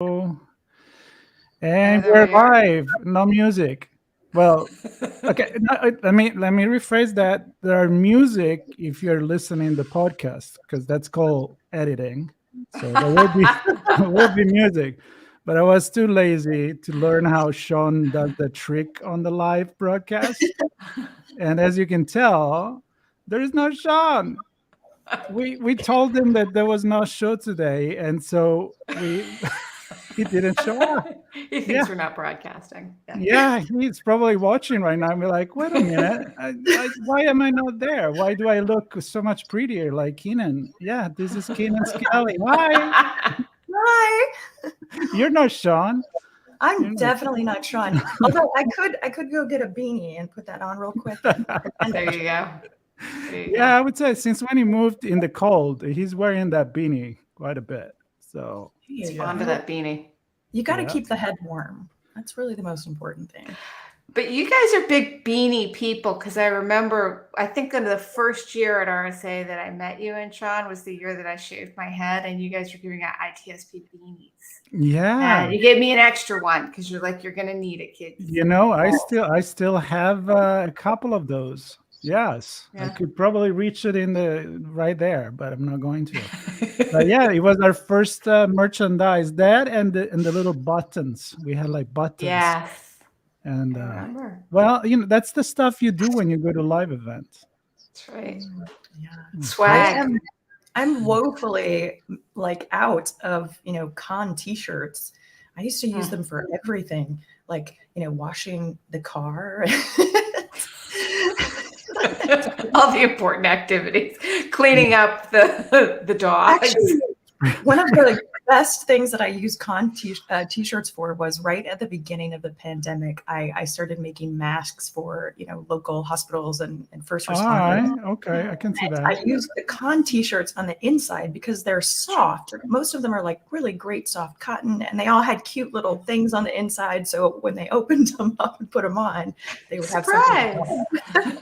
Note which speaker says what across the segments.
Speaker 1: And
Speaker 2: There
Speaker 1: we're
Speaker 2: we are.
Speaker 1: live. No music. Well, okay. Let me rephrase that. There are music if you're listening the podcast because that's called editing. So there will be there will be music. But I was too lazy to learn how Sean does the trick on the live broadcast. And as you can tell, there is no Sean. We told him that there was no show today, and so we he didn't show up.
Speaker 2: He
Speaker 1: Yeah,
Speaker 2: thinks we're not broadcasting. Yeah.
Speaker 1: yeah, he's probably watching right now and be like, "Wait a minute, why am I not there? Why do I look so much prettier like Keenan?" Yeah, this is Keenan Skelly. Hi,
Speaker 3: Hi.
Speaker 1: you're not Sean.
Speaker 3: I'm
Speaker 1: You're not.
Speaker 3: definitely not Sean. Although I could go get a beanie and put that on real quick and pretend
Speaker 2: There
Speaker 3: I'm
Speaker 2: you go. There you go.
Speaker 1: Yeah, I would say since when he moved in the cold, he's wearing that beanie quite a bit. So
Speaker 2: He's
Speaker 3: Hey,
Speaker 2: fond of that beanie.
Speaker 3: you got to
Speaker 1: yeah.
Speaker 3: keep the head warm. That's really the most important thing.
Speaker 2: But you guys are big beanie people because I remember, I think in the first year at RSA that I met you and Sean was the year that I shaved my head and you guys were giving out ITSP beanies.
Speaker 1: Yeah,
Speaker 2: And you gave me an extra one because you're like, you're going to need it, kids.
Speaker 1: I still have a couple of those. Yes, I
Speaker 2: Yeah.
Speaker 1: could probably reach it in the right there, but I'm not going to. But yeah, it was our first merchandise. That and the little buttons. We had like buttons,
Speaker 2: Yes.
Speaker 1: and
Speaker 2: I remember.
Speaker 1: well, that's the stuff you do when you go to live events.
Speaker 2: That's right.
Speaker 3: Yeah. I
Speaker 2: Swag.
Speaker 3: am I'm woefully like out of, con t-shirts. I used to use
Speaker 2: Hmm.
Speaker 3: them for everything, like, washing the car.
Speaker 2: All the important activities, cleaning up the dogs.
Speaker 3: Actually, one of the best things that I used t-shirts for was right at the beginning of the pandemic. I started making masks for local hospitals and first
Speaker 1: All
Speaker 3: responders.
Speaker 1: right, okay, I can see that.
Speaker 3: I used the con t-shirts on the inside because they're soft. Most of them are like really great soft cotton, and they all had cute little things on the inside. So when they opened them up and put them on, they would have something.
Speaker 2: Surprise!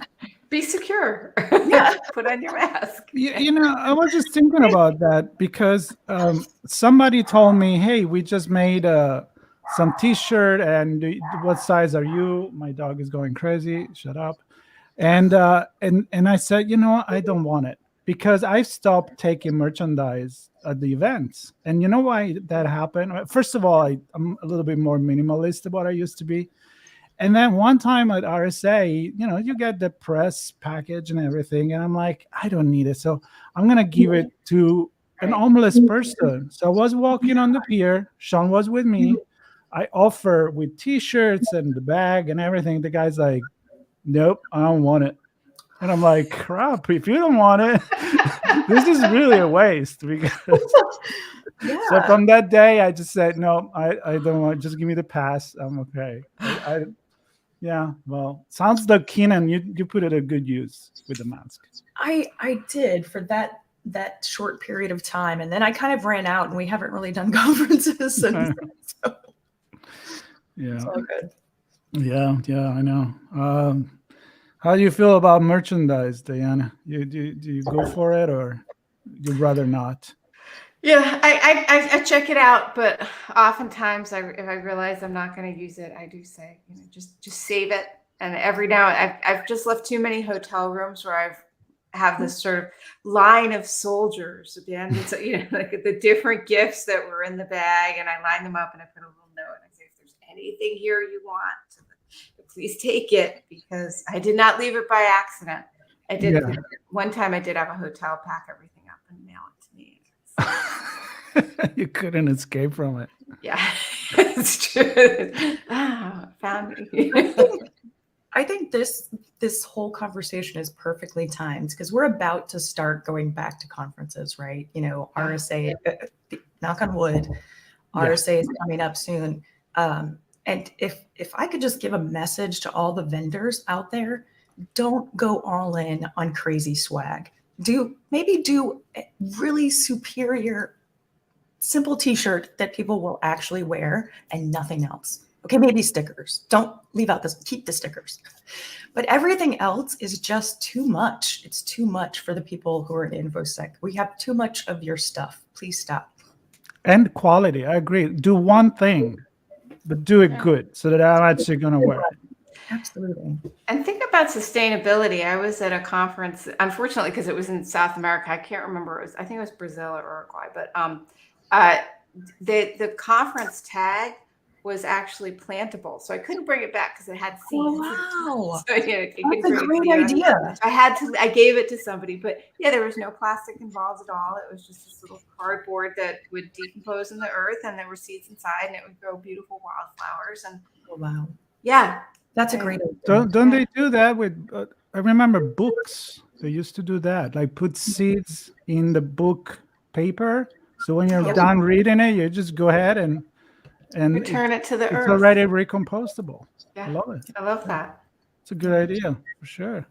Speaker 2: Be secure.
Speaker 3: Yeah.
Speaker 2: Put on your mask.
Speaker 1: I was just thinking about that because somebody told me, "Hey, we just made some T-shirt, and what size are you?" My dog is going crazy. Shut up. And I said, I don't want it because I stopped taking merchandise at the events. And you know why that happened? First of all, I'm a little bit more minimalist than what I used to be. And then one time at RSA, you get the press package and everything. And I'm like, I don't need it. So I'm going to give it to an
Speaker 2: Right.
Speaker 1: homeless person. So I was walking on the pier. Sean was with me. I offer with t-shirts and the bag and everything. The guy's like, nope, I don't want it. And I'm like, crap, if you don't want it, this is really a waste. Because so
Speaker 3: Yeah.
Speaker 1: from that day, I just said, no, I don't want, just give me the pass. I'm okay. Yeah, well, sounds like Keenan, you put it a good use with the mask.
Speaker 3: I did for that short period of time, and then I kind of ran out, and we haven't really done conferences since then. So it's
Speaker 1: Yeah,
Speaker 3: all good.
Speaker 1: yeah, I know. How do you feel about merchandise, Diana? Do you go for it or you'd rather not?
Speaker 2: Yeah, I check it out, but oftentimes if I realize I'm not going to use it, I do say, just save it. And every now I've just left too many hotel rooms where I've have this sort of line of soldiers at the end. And so, like the different gifts that were in the bag, and I line them up and I put a little note and I say, if there's anything here you want, please take it because I did not leave it by accident. I did
Speaker 1: Yeah.
Speaker 2: one time. I did have a hotel pack everything up and mail it to me.
Speaker 1: You couldn't escape from it.
Speaker 2: Yeah, it's true. Found me.
Speaker 3: I think this whole conversation is perfectly timed because we're about to start going back to conferences, right? RSA, knock on wood,
Speaker 1: Yeah.
Speaker 3: RSA is coming up soon. And if I could just give a message to all the vendors out there, don't go all in on crazy swag. Maybe do a really superior simple t-shirt that people will actually wear and nothing else. Okay, maybe stickers. Don't leave out this, keep the stickers. But everything else is just too much. It's too much for the people who are in InfoSec. We have too much of your stuff. Please stop.
Speaker 1: and quality. I agree. Do one thing, but do it good so that I'm actually going to wear it.
Speaker 3: Absolutely.
Speaker 2: And think about sustainability. I was at a conference, unfortunately, because it was in South America. I can't remember. I think it was Brazil or Uruguay. But uh, the conference tag was actually plantable, so I couldn't bring it back because it had seeds.
Speaker 3: Oh, wow.
Speaker 2: So yeah,
Speaker 3: That's a great idea.
Speaker 2: I gave it to somebody, but yeah, there was no plastic involved at all. It was just this little cardboard that would decompose in the earth, and there were seeds inside, and it would grow beautiful wildflowers. And
Speaker 3: Oh, wow.
Speaker 2: yeah,
Speaker 3: That's a great idea.
Speaker 1: Don't they do that with? I remember books. They used to do that, like put seeds in the book paper. So when you're
Speaker 3: Yep.
Speaker 1: done reading it, you just go ahead and
Speaker 2: return it to the
Speaker 1: it's
Speaker 2: earth.
Speaker 1: already recompostable. I
Speaker 2: Yeah,
Speaker 1: love it.
Speaker 2: I love that.
Speaker 1: It's a good idea for sure.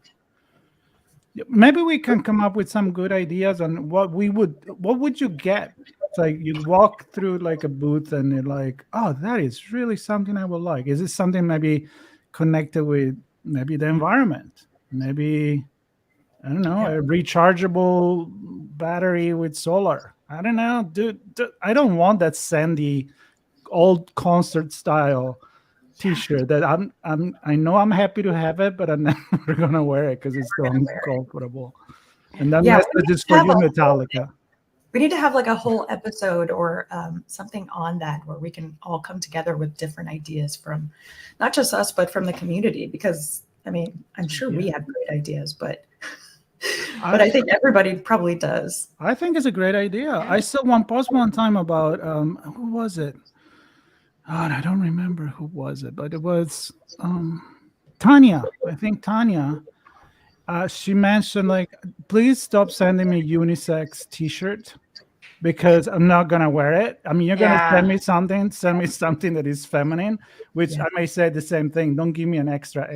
Speaker 1: Yeah, maybe we can come up with some good ideas on what would you get? It's like you walk through like a booth and you're like, oh, that is really something I would like. Is it something maybe connected with maybe the environment? Maybe, I don't know, a rechargeable battery with solar. I don't know, dude. I don't want that sandy old concert style T-shirt that I know I'm happy to have it, but I'm never gonna wear it because it's so uncomfortable. And that
Speaker 3: Yeah,
Speaker 1: message is for you, Metallica.
Speaker 3: We need to have like a whole episode or something on that where we can all come together with different ideas from not just us, but from the community. Because I mean, I'm sure we have great ideas, but I think everybody probably does.
Speaker 1: I think it's a great idea. I saw one post one time about who was it? Oh, I don't remember who was it, but it was Tanya. I think Tanya. She mentioned like, please stop sending me unisex T-shirt because I'm not gonna wear it. I mean, you're gonna send me something that is feminine, which I may say the same thing. Don't give me an extra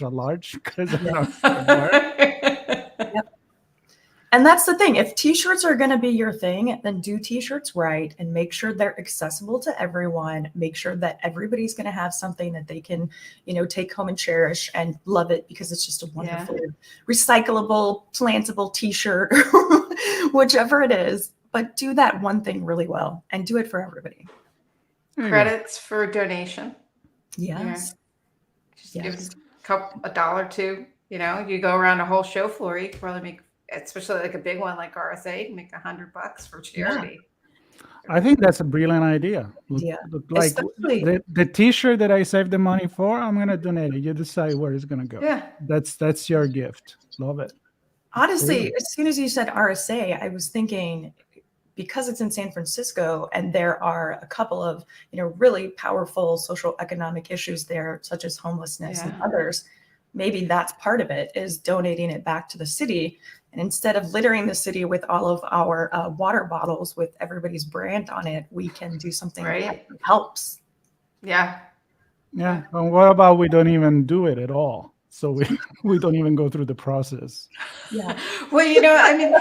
Speaker 1: large because I'm not gonna wear it.
Speaker 3: Yep. And that's the thing. If T-shirts are going to be your thing, then do T-shirts right and make sure they're accessible to everyone. Make sure that everybody's going to have something that they can, take home and cherish and love it because it's just a wonderful, recyclable, plantable T-shirt, whichever it is. But do that one thing really well and do it for everybody.
Speaker 2: Credits for donation.
Speaker 3: Yes.
Speaker 2: Just give a dollar to, you go around a whole show floor, you can probably make, especially like a big one like RSA, you can make $100 for charity.
Speaker 1: I think that's a brilliant idea. Look like the T-shirt that I saved the money for, I'm gonna donate it. You decide where it's gonna go.
Speaker 2: Yeah,
Speaker 1: that's your gift. Love it.
Speaker 3: Honestly, as soon as you said RSA, I was thinking, because it's in San Francisco and there are a couple of really powerful social economic issues there, such as homelessness and others. Maybe that's part of it, is donating it back to the city. And instead of littering the city with all of our water bottles with everybody's brand on it, we can do something that helps.
Speaker 2: Yeah.
Speaker 1: And what about we don't even do it at all? So we don't even go through the process.
Speaker 2: Yeah. Well, I mean,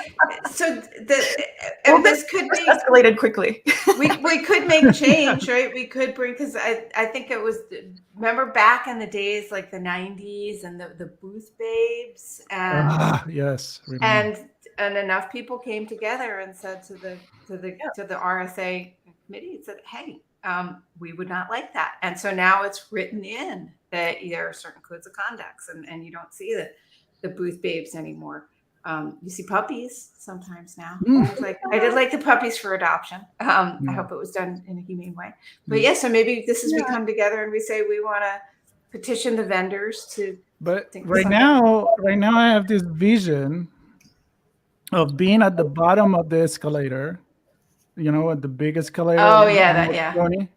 Speaker 2: so this could be
Speaker 3: escalated quickly.
Speaker 2: we could make change, right? We could bring, because I think it was, remember back in the days like the 90s and the booth babes and
Speaker 1: yes,
Speaker 2: and enough people came together and said to the RSA committee, it said, hey, we would not like that. And so now it's written in that there are certain codes of conduct, and you don't see the booth babes anymore. You see puppies sometimes now. I did like the puppies for adoption. I hope it was done in a humane way. But so maybe this is we come together and we say we want to petition the vendors to.
Speaker 1: But right now I have this vision of being at the bottom of the escalator, at the big escalator.
Speaker 2: Oh yeah,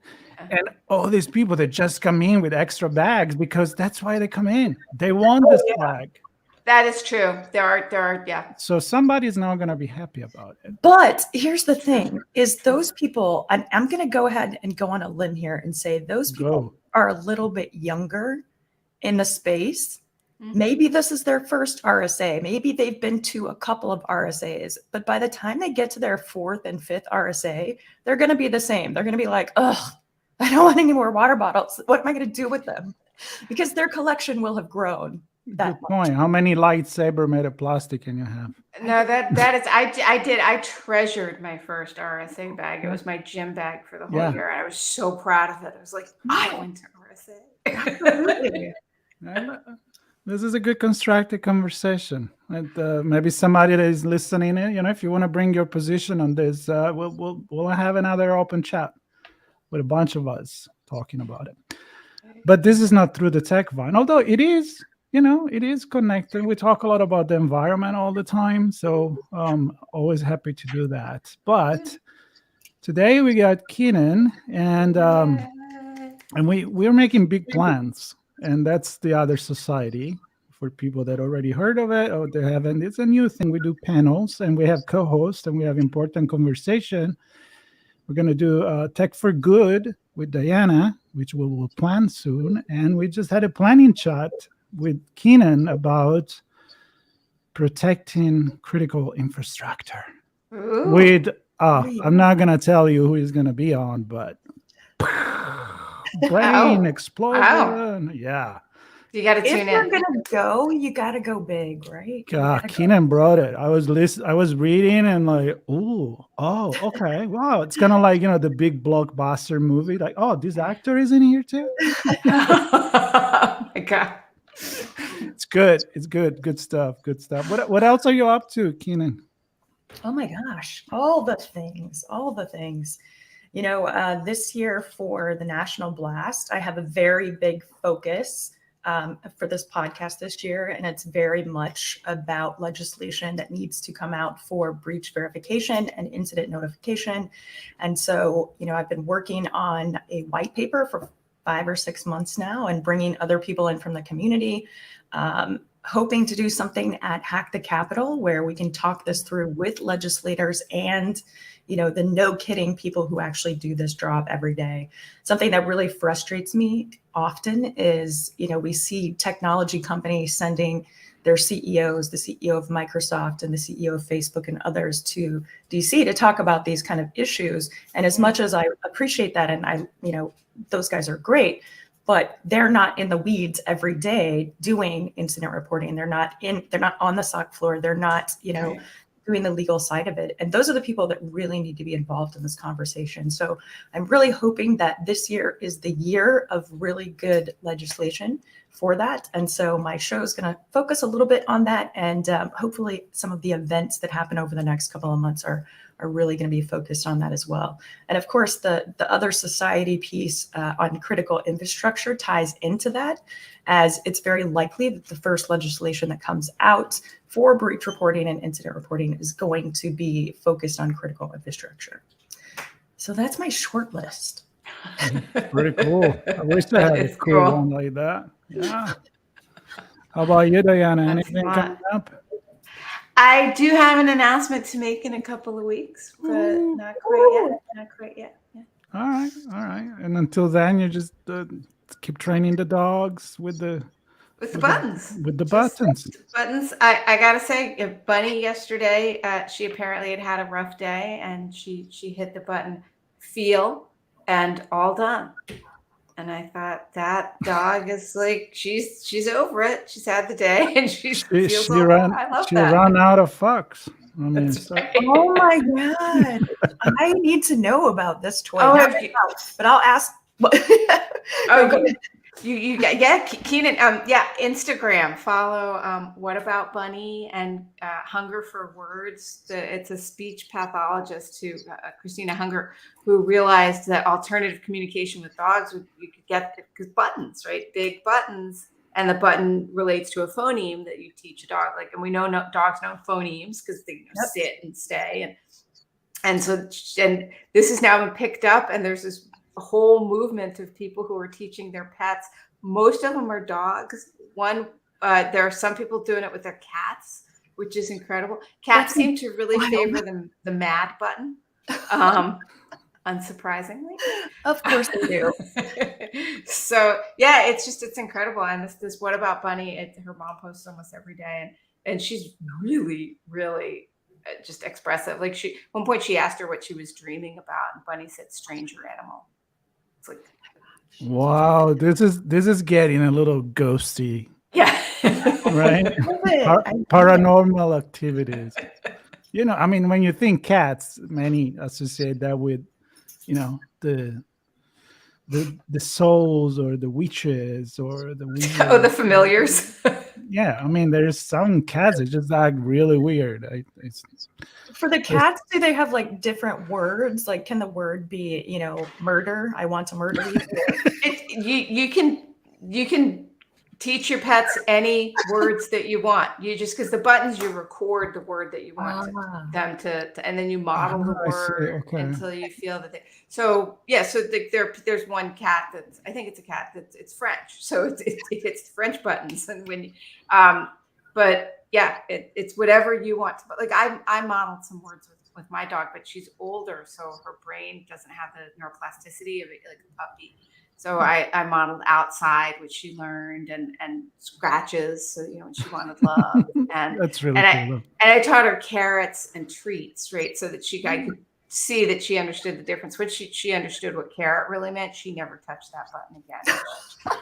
Speaker 1: and all these people that just come in with extra bags because that's why they come in. They want this bag.
Speaker 2: That is true. There are.
Speaker 1: So somebody's not going to be happy about it.
Speaker 3: But here's the thing: is those people? I'm going to go ahead and go on a limb here and say those people are a little bit younger in the space. Maybe this is their first RSA. Maybe they've been to a couple of RSAs, but by the time they get to their fourth and fifth RSA, they're going to be the same. They're going to be like, ugh, I don't want any more water bottles. What am I going to do with them? Because their collection will have grown. that
Speaker 1: Good
Speaker 3: much.
Speaker 1: point. How many lightsaber made of plastic can you have?
Speaker 2: No, that is I treasured my first RSA bag. It was my gym bag for the whole
Speaker 1: Yeah.
Speaker 2: year. And I was so proud of it. I was like, I went to RSA.
Speaker 3: Absolutely.
Speaker 1: This is a good constructive conversation. And maybe somebody that is listening in, if you want to bring your position on this, we'll have another open chat with a bunch of us talking about it. But this is not through the TechVine, although it is, it is connected. We talk a lot about the environment all the time, so always happy to do that. But today we got Keenan, and we're making big plans, and that's the other society. For people that already heard of it or they haven't, it's a new thing. We do panels, and we have co-hosts, and we have important conversation. We're going to do Tech for Good with Diana, which we will plan soon. And we just had a planning chat with Keenan about protecting critical infrastructure.
Speaker 2: Ooh.
Speaker 1: With, I'm not going to tell you who he's going to be on, but brain explosion. Yeah.
Speaker 2: You got to
Speaker 3: If
Speaker 2: tune
Speaker 3: you're
Speaker 2: in.
Speaker 3: gonna go, you gotta go big, right?
Speaker 1: Keenan brought it. I was reading and like, okay, wow. It's kind of like the big blockbuster movie. Like, this actor is in here too.
Speaker 2: Oh my God.
Speaker 1: It's good. It's good. Good stuff. Good stuff. What else are you up to, Keenan?
Speaker 3: Oh my gosh, all the things. This year for the National Blast, I have a very big focus for this podcast this year, and it's very much about legislation that needs to come out for breach verification and incident notification. And so, I've been working on a white paper for 5 or 6 months now and bringing other people in from the community, hoping to do something at Hack the Capitol where we can talk this through with legislators and the no kidding people who actually do this job every day. Something that really frustrates me often is, we see technology companies sending their CEOs, the CEO of Microsoft and the CEO of Facebook and others to DC to talk about these kind of issues. And as much as I appreciate that, and those guys are great, but they're not in the weeds every day doing incident reporting. They're not on the SOC floor. They're not, doing the legal side of it. And those are the people that really need to be involved in this conversation. So I'm really hoping that this year is the year of really good legislation for that. And so my show is going to focus a little bit on that. And hopefully some of the events that happen over the next couple of months are really going to be focused on that as well. And of course, the other society piece on critical infrastructure ties into that, as it's very likely that the first legislation that comes out for breach reporting and incident reporting is going to be focused on critical infrastructure. So that's my short list.
Speaker 1: Pretty cool. I wish I had a cool one like that. Yeah. How about you, Diana? Anything coming up?
Speaker 2: I do have an announcement to make in a couple of weeks, but not quite yet. Yeah.
Speaker 1: All right. And until then, you just keep training the dogs with the
Speaker 2: buttons.
Speaker 1: With the buttons.
Speaker 2: Buttons. I gotta say, Bunny yesterday, she apparently had a rough day, and she hit the button, feel, and all done. And I thought, that dog is like, she's over it. She's had the day, and she
Speaker 1: ran out of fucks. I mean,
Speaker 2: right.
Speaker 3: Oh my God! I need to know about this toy. But I'll ask.
Speaker 2: Keenan. Instagram. Follow What About Bunny and Hunger for Words. It's a speech pathologist Christina Hunger, who realized that alternative communication with dogs you could get because buttons, right? Big buttons, and the button relates to a phoneme that you teach a dog. And we know dogs know phonemes because they sit and stay, and this has now been picked up, and there's this whole movement of people who are teaching their pets. Most of them are dogs. There are some people doing it with their cats, which is incredible. Cats seem to really favor the mad button, unsurprisingly.
Speaker 3: Of course they do.
Speaker 2: So yeah, it's incredible. And this What About Bunny? Her mom posts almost every day, and she's really, really just expressive. One point she asked her what she was dreaming about, and Bunny said stranger animal. It's like,
Speaker 1: wow, this is getting a little ghosty.
Speaker 2: Yeah.
Speaker 1: right?
Speaker 3: I love it. I love it.
Speaker 1: Paranormal activities. I mean, when you think cats, many associate that with, the souls or the witches or the
Speaker 2: Oh, the
Speaker 1: wizards.
Speaker 2: familiars.
Speaker 1: Yeah, I mean, there's some cats that just act really weird.
Speaker 3: For the cats, do they have like different words? Like, can the word be, murder? I want to murder you.
Speaker 2: You can teach your pets any words that you want. You just because the buttons you record the word that you want them to, and then you model the
Speaker 1: I see.
Speaker 2: word
Speaker 1: Okay.
Speaker 2: until you feel that. So yeah, so there's one cat that's I think it's a cat it's French, so it's French buttons, and but yeah, it's whatever you want to. But like I modeled some words with my dog, but she's older, so her brain doesn't have the neuroplasticity of like a puppy. So I modeled outside, which she learned, and scratches. So when she wanted love, and
Speaker 1: That's really cool.
Speaker 2: I taught her carrots and treats, right, so that I could see that she understood the difference. When she understood what carrot really meant, she never touched that button again.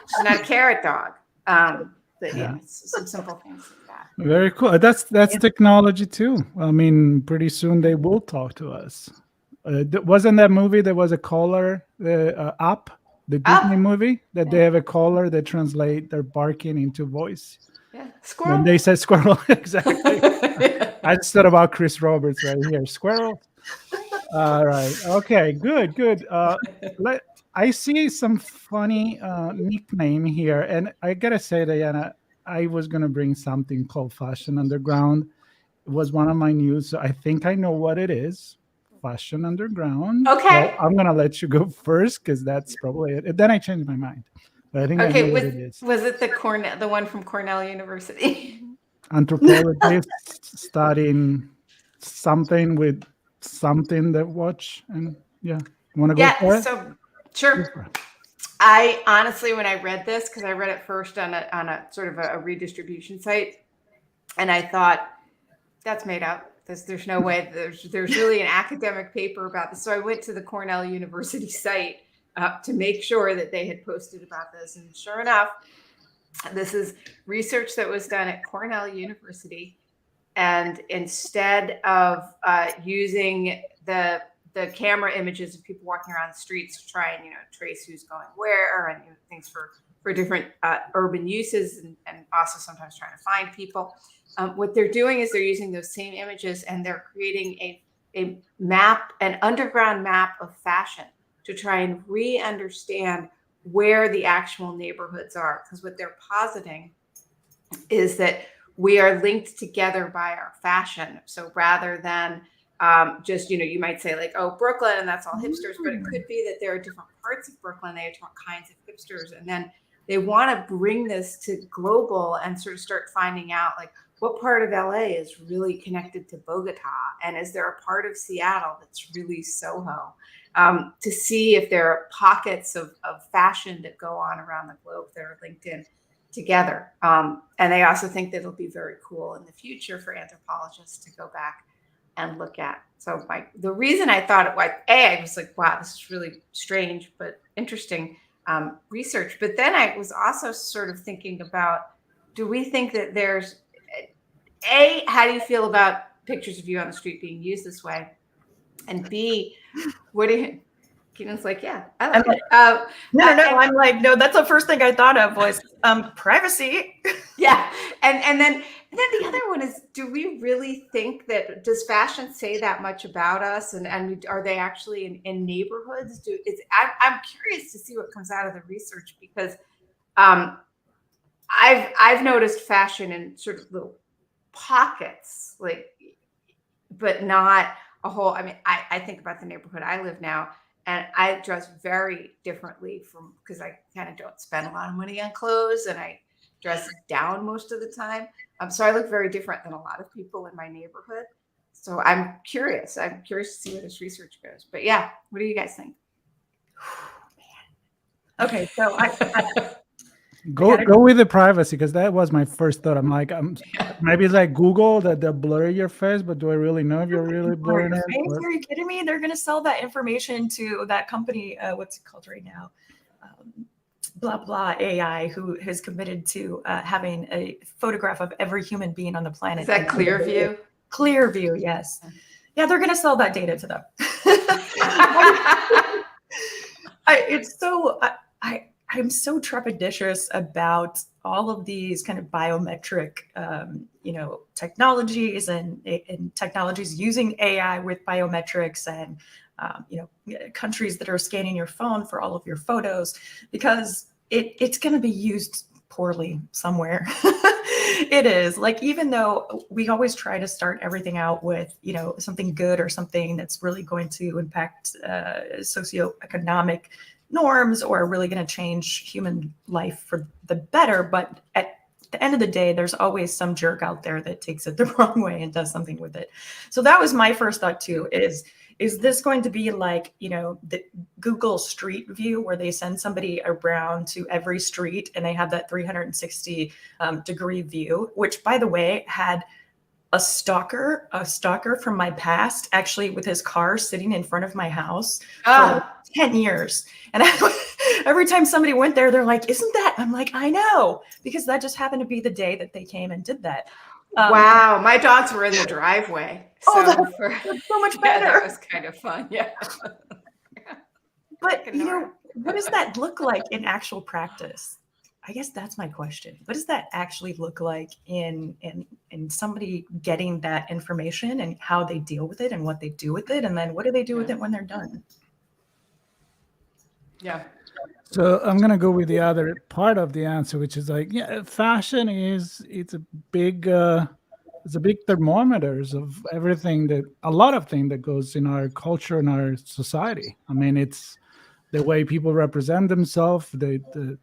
Speaker 2: She's not a carrot dog. But yeah, it's some simple things like that.
Speaker 1: Very cool. That's technology too. I mean, pretty soon they will talk to us. Wasn't that movie? There was a caller app. The Disney movie that they have a caller that translate their barking into voice.
Speaker 2: Yeah, squirrel.
Speaker 1: When they said squirrel, exactly. I just thought about Chris Roberts right here. Squirrel. All right. Okay. Good. I see some funny nickname here, and I gotta say, Diana, I was gonna bring something called Fashion Underground. It was one of my news, so I think I know what it is. Fashion Underground.
Speaker 2: Okay.
Speaker 1: Well, I'm gonna let you go first because that's probably it. Then I changed my mind. But I think I know what it is.
Speaker 2: Was it the one from Cornell University?
Speaker 1: Anthropologists studying something with something that watch and want to go for it?
Speaker 2: So sure. I honestly, when I read this, because I read it first on a sort of a redistribution site, and I thought that's made up. There's no way there's really an academic paper about this. So I went to the Cornell University site to make sure that they had posted about this. And sure enough, this is research that was done at Cornell University. And instead of using the camera images of people walking around the streets to try and trace who's going where and things for different urban uses and also sometimes trying to find people. What they're doing is they're using those same images and they're creating a map, an underground map of fashion to try and re-understand where the actual neighborhoods are. Because what they're positing is that we are linked together by our fashion. So rather than just, you might say like, oh, Brooklyn, and that's all hipsters, but it could be that there are different parts of Brooklyn. They have different kinds of hipsters. And then they want to bring this to global and sort of start finding out like what part of LA is really connected to Bogota? And is there a part of Seattle that's really Soho? To see if there are pockets of fashion that go on around the globe that are linked in together. And they also think that it'll be very cool in the future for anthropologists to go back and look at. So the reason I thought it was, I was like, wow, this is really strange, but interesting research. But then I was also sort of thinking about, do we think that there's, how do you feel about pictures of you on the street being used this way? And B, what do you, Keenan's like, yeah, I like it.
Speaker 3: No. I'm like, no, that's the first thing I thought of was privacy.
Speaker 2: Yeah. And then the other one is, do we really think that, does fashion say that much about us? And are they actually in neighborhoods? I'm curious to see what comes out of the research because I've noticed fashion in sort of little pockets, like, but not a whole. I mean, I think about the neighborhood I live now, and I dress very differently because I kind of don't spend a lot of money on clothes, and I dress down most of the time. So I look very different than a lot of people in my neighborhood. So I'm curious. I'm curious to see where this research goes. But yeah, what do you guys think?
Speaker 3: Okay, so I
Speaker 1: Go with the privacy because that was my first thought. I'm like, maybe it's like Google that they'll blur your face, but do I really know if you're really blurring it?
Speaker 3: Are you kidding me? They're going to sell that information to that company. What's it called right now? blah blah AI who has committed to having a photograph of every human being on the planet.
Speaker 2: Is that Clearview?
Speaker 3: Clearview, yes. Yeah, they're going to sell that data to them. It's so I'm so trepidatious about all of these kind of biometric, technologies and technologies using AI with biometrics and countries that are scanning your phone for all of your photos, because it's going to be used poorly somewhere. It is, like, even though we always try to start everything out with something good or something that's really going to impact socioeconomic norms or really going to change human life for the better, but at the end of the day, there's always some jerk out there that takes it the wrong way and does something with it. So that was my first thought too, is this going to be like, the Google Street View where they send somebody around to every street and they have that 360 degree view, which, by the way, had a stalker from my past actually with his car sitting in front of my house for 10 years. And every time somebody went there, they're like, isn't that? I'm like, I know, because that just happened to be the day that they came and did that.
Speaker 2: Wow, my dogs were in the driveway. So
Speaker 3: that's so much better.
Speaker 2: Yeah, that was kind of fun. Yeah.
Speaker 3: But what does that look like in actual practice? I guess that's my question. What does that actually look like in somebody getting that information and how they deal with it and what they do with it, and then what do they do with it when they're done?
Speaker 2: Yeah.
Speaker 1: So I'm gonna go with the other part of the answer, which is like, fashion it's a big thermometers of everything, that a lot of things that goes in our culture and our society. I mean, it's the way people represent themselves, the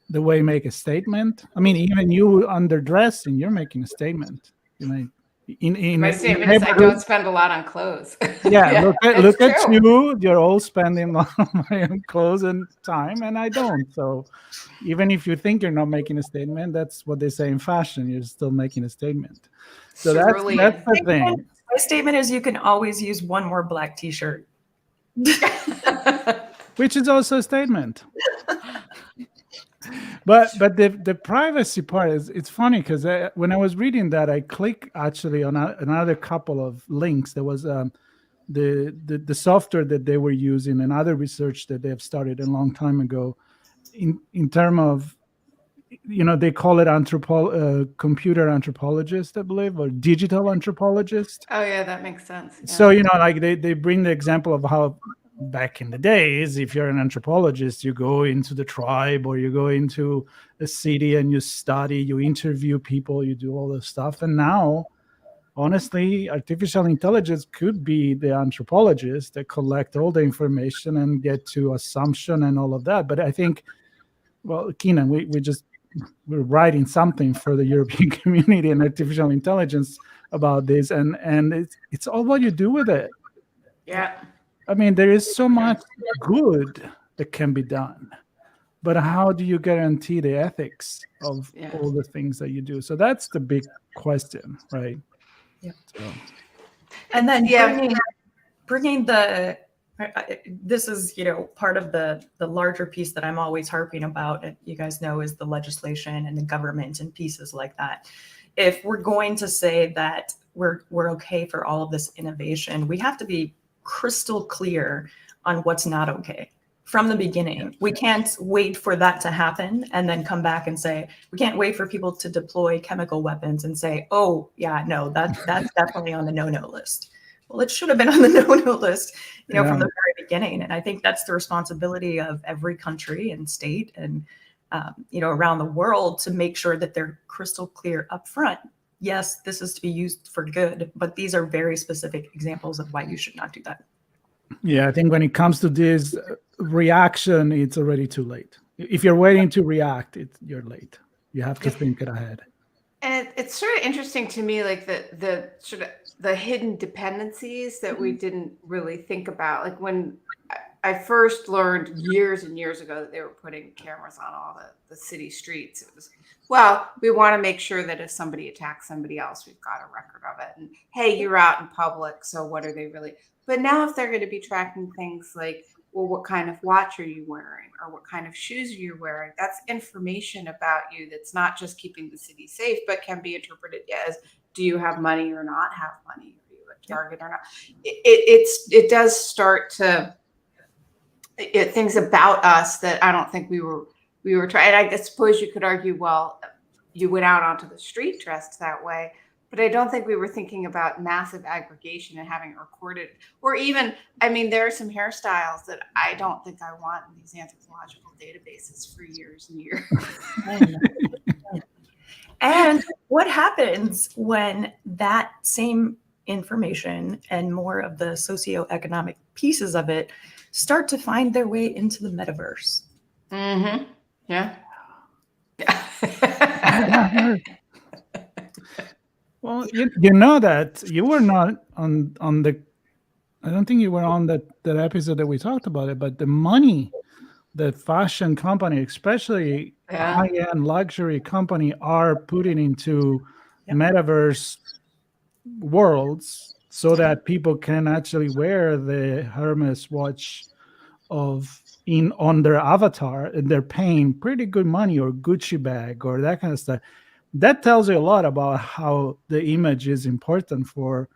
Speaker 1: way you make a statement. I mean, even you underdressing, you're making a statement.
Speaker 2: My statement is I don't spend a lot on clothes.
Speaker 1: Yeah, look at
Speaker 2: true.
Speaker 1: you. You're all spending on my own clothes and time, and I don't. So even if you think you're not making a statement, that's what they say in fashion. You're still making a statement. So that's the thing.
Speaker 3: My statement is you can always use one more black T-shirt.
Speaker 1: Which is also a statement. But the privacy part it's funny, because when I was reading that, I clicked actually on another couple of links. There was the software that they were using and other research that they have started a long time ago in terms of, they call it computer anthropologist, I believe, or digital anthropologist.
Speaker 2: Oh yeah, that makes sense. Yeah.
Speaker 1: So like they bring the example of how back in the days, if you're an anthropologist, you go into the tribe or you go into a city and you study, you interview people, you do all this stuff. And now, honestly, artificial intelligence could be the anthropologist that collect all the information and get to assumption and all of that. But I think, well, Keenan, we're writing something for the European community and artificial intelligence about this, and it's all what you do with it.
Speaker 2: Yeah.
Speaker 1: I mean, there is so much good that can be done, but how do you guarantee the ethics of all the things that you do? So that's the big question, right?
Speaker 3: Yeah. So. And then bringing this is part of the larger piece that I'm always harping about, and you guys know, is the legislation and the government and pieces like that. If we're going to say that we're okay for all of this innovation, we have to be crystal clear on what's not okay from the beginning. We can't wait for that to happen and then come back and say, we can't wait for people to deploy chemical weapons and say, oh yeah, no, that's definitely on the no-no list. Well, it should have been on the no-no list, from the very beginning. And I think that's the responsibility of every country and state and, around the world, to make sure that they're crystal clear up front. Yes, this is to be used for good, but these are very specific examples of why you should not do that.
Speaker 1: Yeah, I think when it comes to this reaction, it's already too late. If you're waiting to react, you're late. You have to think it ahead.
Speaker 2: And it's sort of interesting to me, like the sort of the hidden dependencies that we didn't really think about. Like when I first learned years and years ago that they were putting cameras on all the city streets, it was, well, we want to make sure that if somebody attacks somebody else, we've got a record of it. And hey, you're out in public, so what are they really? But now if they're going to be tracking things like well, what kind of watch are you wearing, or what kind of shoes are you wearing? That's information about you that's not just keeping the city safe, but can be interpreted as, do you have money or not have money? Are you at Target or not? It does start to things about us that I don't think we were trying. I suppose you could argue, well, you went out onto the street dressed that way, but I don't think we were thinking about massive aggregation and having it recorded. Or even, I mean, there are some hairstyles that I don't think I want in these anthropological databases for years and years.
Speaker 3: And what happens when that same information and more of the socioeconomic pieces of it start to find their way into the metaverse?
Speaker 2: Mm-hmm. Yeah.
Speaker 1: Well, you know that you were not on the. I don't think you were on that episode that we talked about it, but the money that fashion company, especially high-end luxury company, are putting into metaverse worlds so that people can actually wear the Hermes watch on their avatar, and they're paying pretty good money, or Gucci bag or that kind of stuff. That tells you a lot about how the image is important for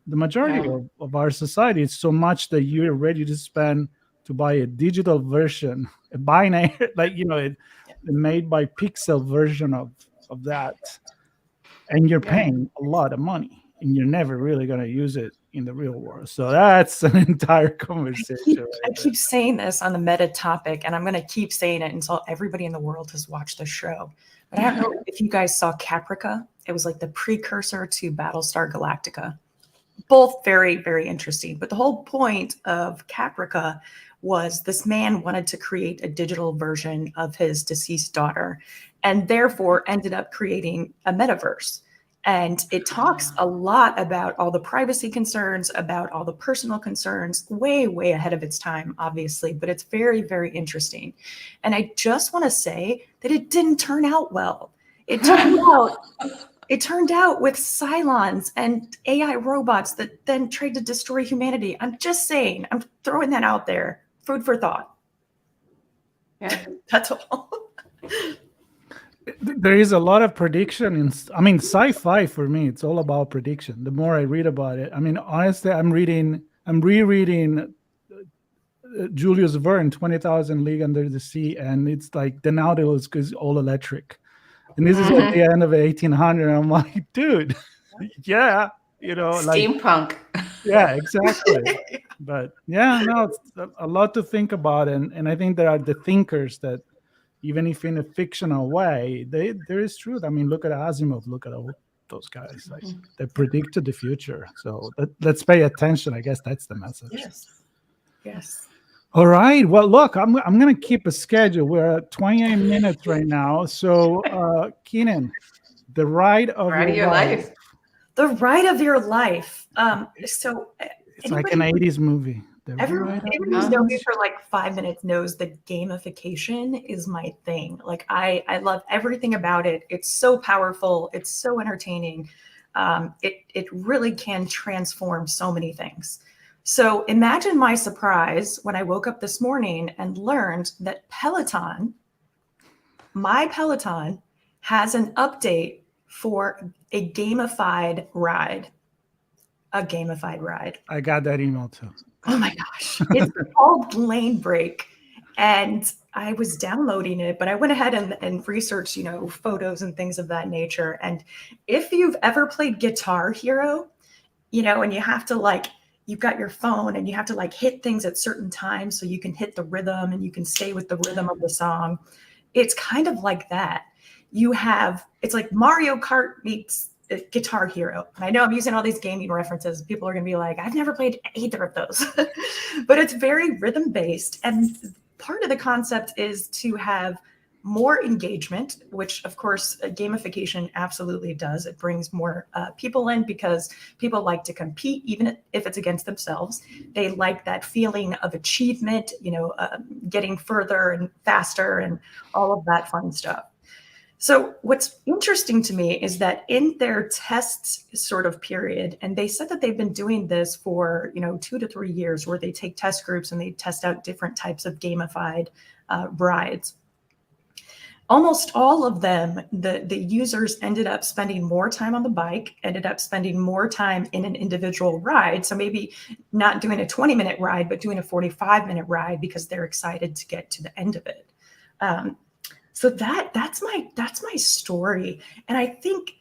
Speaker 1: the majority of our society. It's so much that you're ready to spend to buy a digital version, a binary, like, made by pixel version of that. And you're paying a lot of money, and you're never really going to use it in the real world. So that's an entire conversation.
Speaker 3: I keep saying this on the meta topic, and I'm going to keep saying it until everybody in the world has watched the show. But I don't know if you guys saw Caprica. It was like the precursor to Battlestar Galactica. Both very, very interesting. But the whole point of Caprica was this man wanted to create a digital version of his deceased daughter, and therefore ended up creating a metaverse. And it talks a lot about all the privacy concerns, about all the personal concerns, way, way ahead of its time, obviously, but it's very, very interesting. And I just want to say that it didn't turn out well. It turned out with Cylons and AI robots that then tried to destroy humanity. I'm just saying, I'm throwing that out there. Food for thought.
Speaker 2: Yeah.
Speaker 3: That's all.
Speaker 1: There is a lot of prediction sci-fi for me. It's all about prediction. The more I read about it, honestly, I'm rereading Julius Verne, 20,000 League Under the Sea, and it's like the Nautilus is all electric. And this is at the end of 1800. I'm like, dude, yeah,
Speaker 2: steampunk.
Speaker 1: Yeah, exactly. But yeah, no, it's a lot to think about, and I think there are the thinkers that, even if in a fictional way, there is truth. Look at Asimov, look at all those guys. Like, they predicted the future. So let's pay attention. I guess that's the message.
Speaker 3: Yes.
Speaker 1: All right. Well, look, I'm going to keep a schedule. We're at 28 minutes right now. So, Keenan, the ride of your life.
Speaker 3: The ride of your life. So
Speaker 1: it's like an 80s movie.
Speaker 3: Everyone who's known me for like 5 minutes knows that gamification is my thing. Like, I love everything about it. It's so powerful. It's so entertaining. It really can transform so many things. So imagine my surprise when I woke up this morning and learned that my Peloton has an update for a gamified ride. A gamified ride.
Speaker 1: I got that email too.
Speaker 3: Oh my gosh. It's called Lane Break. And I was downloading it, but I went ahead and researched, photos and things of that nature. And if you've ever played Guitar Hero, and you have to you've got your phone and you have to hit things at certain times so you can hit the rhythm and you can stay with the rhythm of the song. It's kind of like that. It's like Mario Kart meets Guitar Hero. And I know I'm using all these gaming references. People are going to be like, I've never played either of those. But it's very rhythm based. And part of the concept is to have more engagement, which of course gamification absolutely does. It brings more people in because people like to compete, even if it's against themselves. They like that feeling of achievement, getting further and faster and all of that fun stuff. So what's interesting to me is that in their tests sort of period, and they said that they've been doing this for 2 to 3 years, where they take test groups and they test out different types of gamified rides. Almost all of them, the users ended up spending more time on the bike, ended up spending more time in an individual ride. So maybe not doing a 20-minute ride, but doing a 45-minute ride because they're excited to get to the end of it. So that's my story. And I think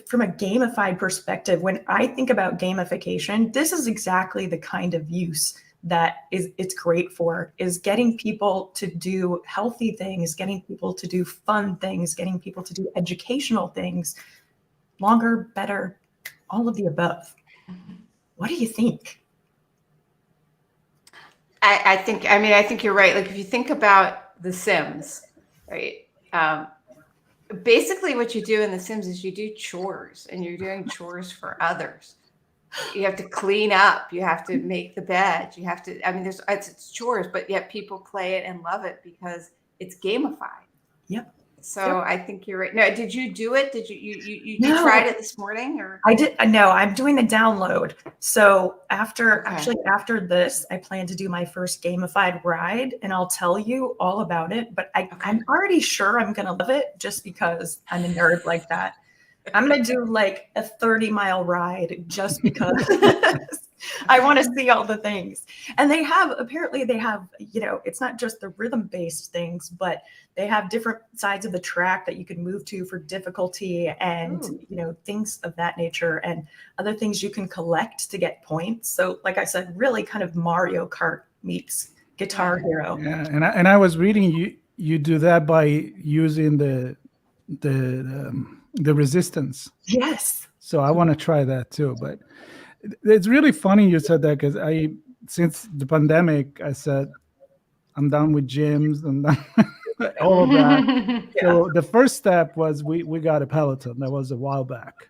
Speaker 3: from a gamified perspective, when I think about gamification, this is exactly the kind of use that it's great for, is getting people to do healthy things, getting people to do fun things, getting people to do educational things, longer, better, all of the above. What do you think?
Speaker 2: I think you're right. Like if you think about The Sims, right? Basically what you do in The Sims is you do chores, and you're doing chores for others. You have to clean up, you have to make the bed, you have to, it's chores, but yet people play it and love it because it's gamified.
Speaker 3: Yep.
Speaker 2: So I think you're right. No, did you do it? Did you
Speaker 3: No.
Speaker 2: tried it this morning, or?
Speaker 3: I did. No, I'm doing the download. So after
Speaker 2: Okay.
Speaker 3: after this, I plan to do my first gamified ride, and I'll tell you all about it. But I'm already sure I'm gonna love it just because I'm a nerd like that. I'm gonna do like a 30-mile ride just because I want to see all the things. And apparently they have, it's not just the rhythm-based things, but they have different sides of the track that you can move to for difficulty and, things of that nature, and other things you can collect to get points. So like I said, really kind of Mario Kart meets Guitar Hero.
Speaker 1: Yeah, and I was reading you do that by using the resistance.
Speaker 3: Yes.
Speaker 1: So I want to try that too. But it's really funny you said that, because since the pandemic, I said I'm done with gyms and all of that. So the first step was we got a Peloton. That was a while back.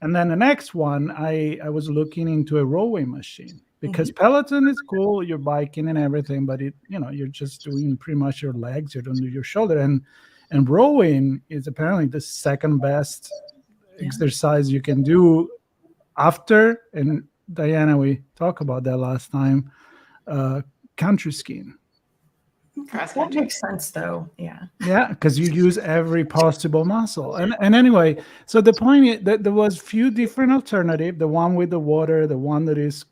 Speaker 1: And then the next one, I was looking into a rowing machine, because Peloton is cool, you're biking and everything, but you're just doing pretty much your legs, you don't do your shoulder. And rowing is apparently the second best exercise you can do after, and Diana, we talked about that last time, country skiing.
Speaker 3: That makes sense though.
Speaker 1: Yeah, because you use every possible muscle. And anyway, so the point is that there was few different alternatives, the one with the water, the one that is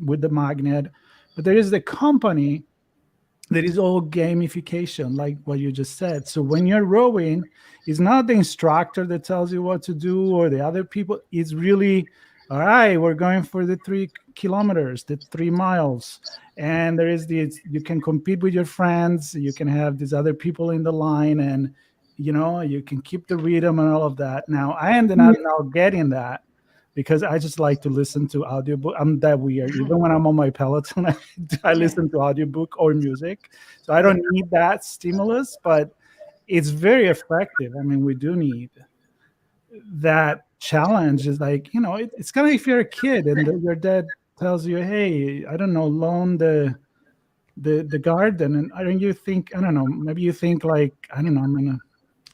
Speaker 1: with the magnet, but there is the company that is all gamification, like what you just said. So when you're rowing, it's not the instructor that tells you what to do or the other people. It's really, all right, we're going for the 3 kilometers, the 3 miles. And there is you can compete with your friends. You can have these other people in the line, and, you can keep the rhythm and all of that. Now, I ended up now getting that because I just like to listen to audiobook. I'm that weird. Even when I'm on my Peloton, I listen to audiobook or music. So I don't need that stimulus, but it's very effective. I mean, we do need that challenge. Is like, it's kind of, if you're a kid and your dad tells you, hey, I don't know, loan the garden, and I don't know, maybe you think like, I don't know, I'm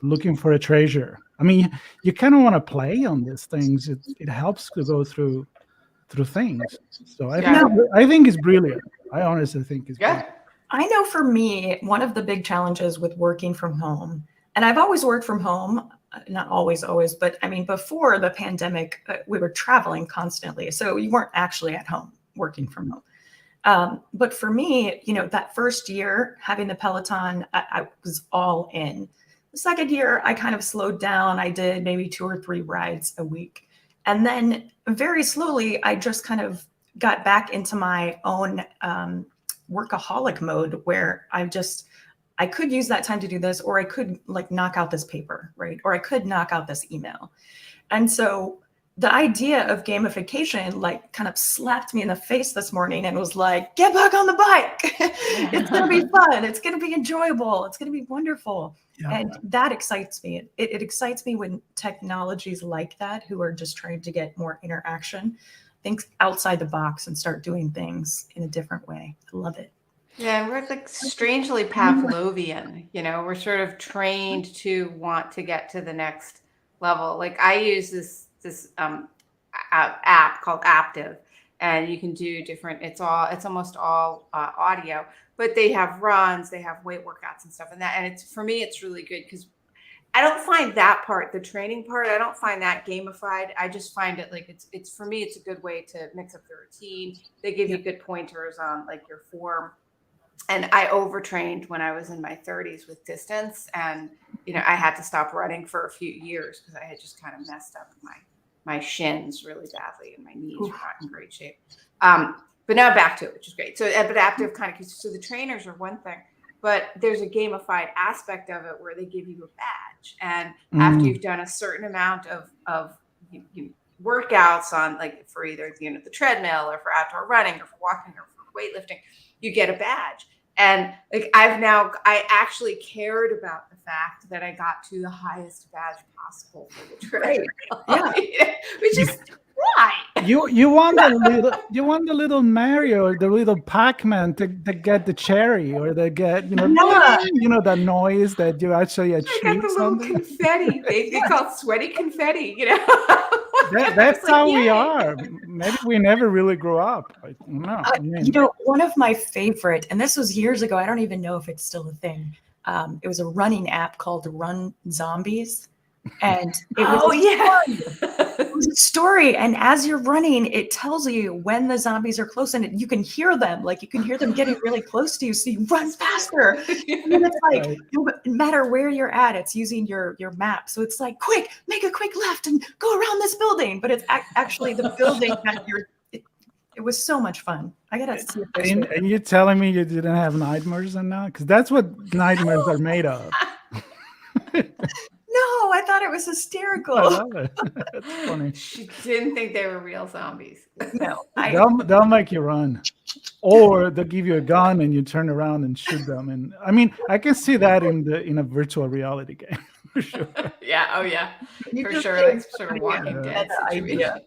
Speaker 1: looking for a treasure. I mean, you kind of want to play on these things. It helps to go through things. So I think it's brilliant. I honestly think it's brilliant.
Speaker 3: I know for me, one of the big challenges with working from home, and I've always worked from home, not always, but I mean, before the pandemic, we were traveling constantly. So you weren't actually at home working from home. But for me, that first year having the Peloton, I was all in. The second year, I kind of slowed down. I did maybe 2 or 3 rides a week. And then very slowly, I just kind of got back into my own workaholic mode, where I could use that time to do this, or I could like knock out this paper, right? Or I could knock out this email. And so the idea of gamification like kind of slapped me in the face this morning and was like, get back on the bike. It's going to be fun. It's going to be enjoyable. It's going to be wonderful. Yeah. And that excites me. It excites me when technologies like that, who are just trying to get more interaction, think outside the box and start doing things in a different way. I love it.
Speaker 2: Yeah, we're like strangely Pavlovian, we're sort of trained to want to get to the next level. Like I use this app called Active, and you can do different. It's almost all audio, but they have runs, they have weight workouts and stuff, and it's for me it's really good because I don't find that part, the training part, I don't find that gamified. I just find it like it's for me, it's a good way to mix up the routine. They give you good pointers on like your form. And I overtrained when I was in my 30s with distance, and I had to stop running for a few years because I had just kind of messed up my shins really badly, and my knees were not in great shape. But now back to it, which is great. So, but Active kind of, so the trainers are one thing, but there's a gamified aspect of it where they give you a badge, and after you've done a certain amount of workouts on, like, for either the treadmill or for outdoor running or for walking or for weightlifting, you get a badge. And like I actually cared about the fact that I got to the highest badge possible for the treadmill.
Speaker 3: Yeah.
Speaker 2: Which is why.
Speaker 1: You want the little Mario or the little Pac-Man to get the cherry, or they get that noise that you actually
Speaker 2: I
Speaker 1: achieve
Speaker 2: got the little
Speaker 1: something.
Speaker 2: confetti. They call it sweaty confetti,
Speaker 1: That's how we are. Maybe we never really grew up. I don't know. I mean,
Speaker 3: One of my favorite, and this was years ago, I don't even know if it's still a thing. It was a running app called Run Zombies. And it was a story. And as you're running, it tells you when the zombies are close, and you can hear them. Like you can hear them getting really close to you, so you run faster. And then it's like, no matter where you're at, it's using your map. So it's like, quick, make a quick left and go around this building. But it's actually the building that it was so much fun. I gotta see if there's
Speaker 1: and you're telling me you didn't have nightmares on that? Because that's what nightmares are made of.
Speaker 3: No, I thought it was hysterical.
Speaker 1: I love it. That's funny.
Speaker 2: She didn't think they were real zombies.
Speaker 3: No,
Speaker 1: They'll make you run, or they'll give you a gun and you turn around and shoot them. And I mean, I can see that in a virtual reality game for sure.
Speaker 2: Yeah. Oh yeah. For sure. Like sort of Walking Dead situation.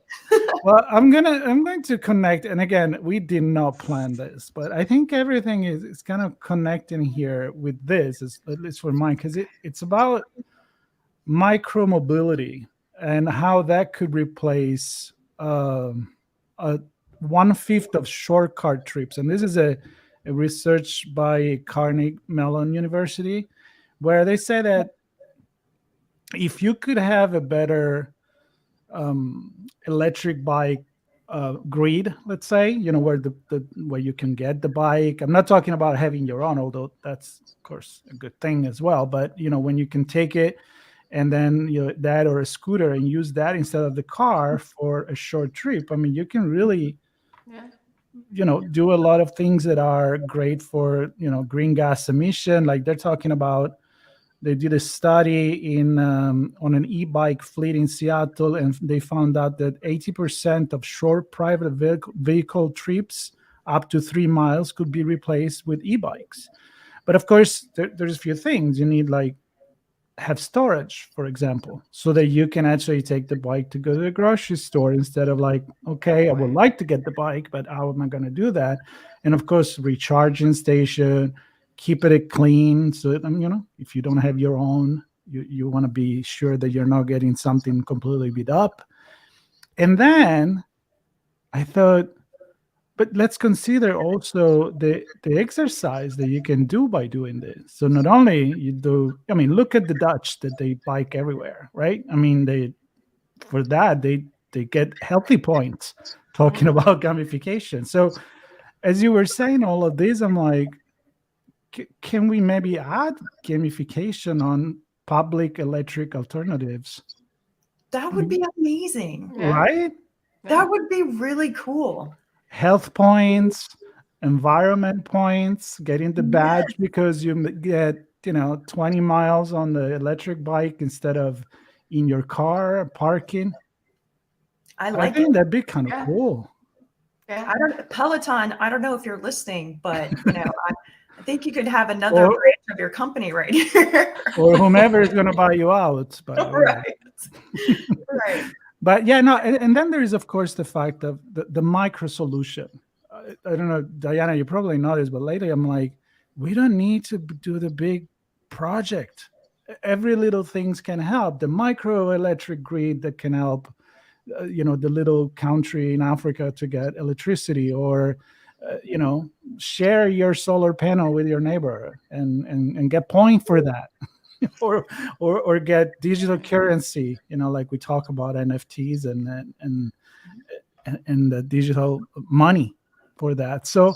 Speaker 1: Well, I'm going to connect, and again, we did not plan this, but I think everything is kind of connecting here with this, at least for mine, because it's about micro mobility and how that could replace a 1/5 of shortcut trips. And this is a research by Carnegie Mellon University, where they say that if you could have a better electric bike grid, let's say, where you can get the bike. I'm not talking about having your own, although that's of course a good thing as well. But when you can take it and then that or a scooter and use that instead of the car for a short trip. I mean, you can really, do a lot of things that are great for green gas emission. Like they're talking about. They did a study on an e-bike fleet in Seattle, and they found out that 80% of short private vehicle trips up to 3 miles could be replaced with e-bikes. But of course, there's a few things. You need have storage, for example, so that you can actually take the bike to go to the grocery store instead of okay, I would like to get the bike, but how am I going to do that? And of course, recharging station, keep it clean. So if you don't have your own, you want to be sure that you're not getting something completely beat up. And then I thought, but let's consider also the exercise that you can do by doing this. So not only look at the Dutch that they bike everywhere, right? I mean, they get healthy points talking about gamification. So as you were saying all of this, I'm like, can we maybe add gamification on public electric alternatives?
Speaker 3: That would be amazing.
Speaker 1: Right?
Speaker 3: That would be really cool.
Speaker 1: Health points, environment points, getting the badge because you get 20 miles on the electric bike instead of in your car parking. I think that'd be kind of cool.
Speaker 2: Yeah.
Speaker 3: Peloton, I don't know if you're listening, but I think you could have another branch of your company right here.
Speaker 1: Or whomever is going to buy you out.
Speaker 3: Right.
Speaker 1: But and then there is, of course, the fact of the micro solution. I don't know, Diana, you probably know this, but lately I'm like, we don't need to do the big project. Every little things can help. The microelectric grid that can help, the little country in Africa to get electricity, or share your solar panel with your neighbor and get point for that. or get digital currency, like we talk about NFTs and the digital money for that. So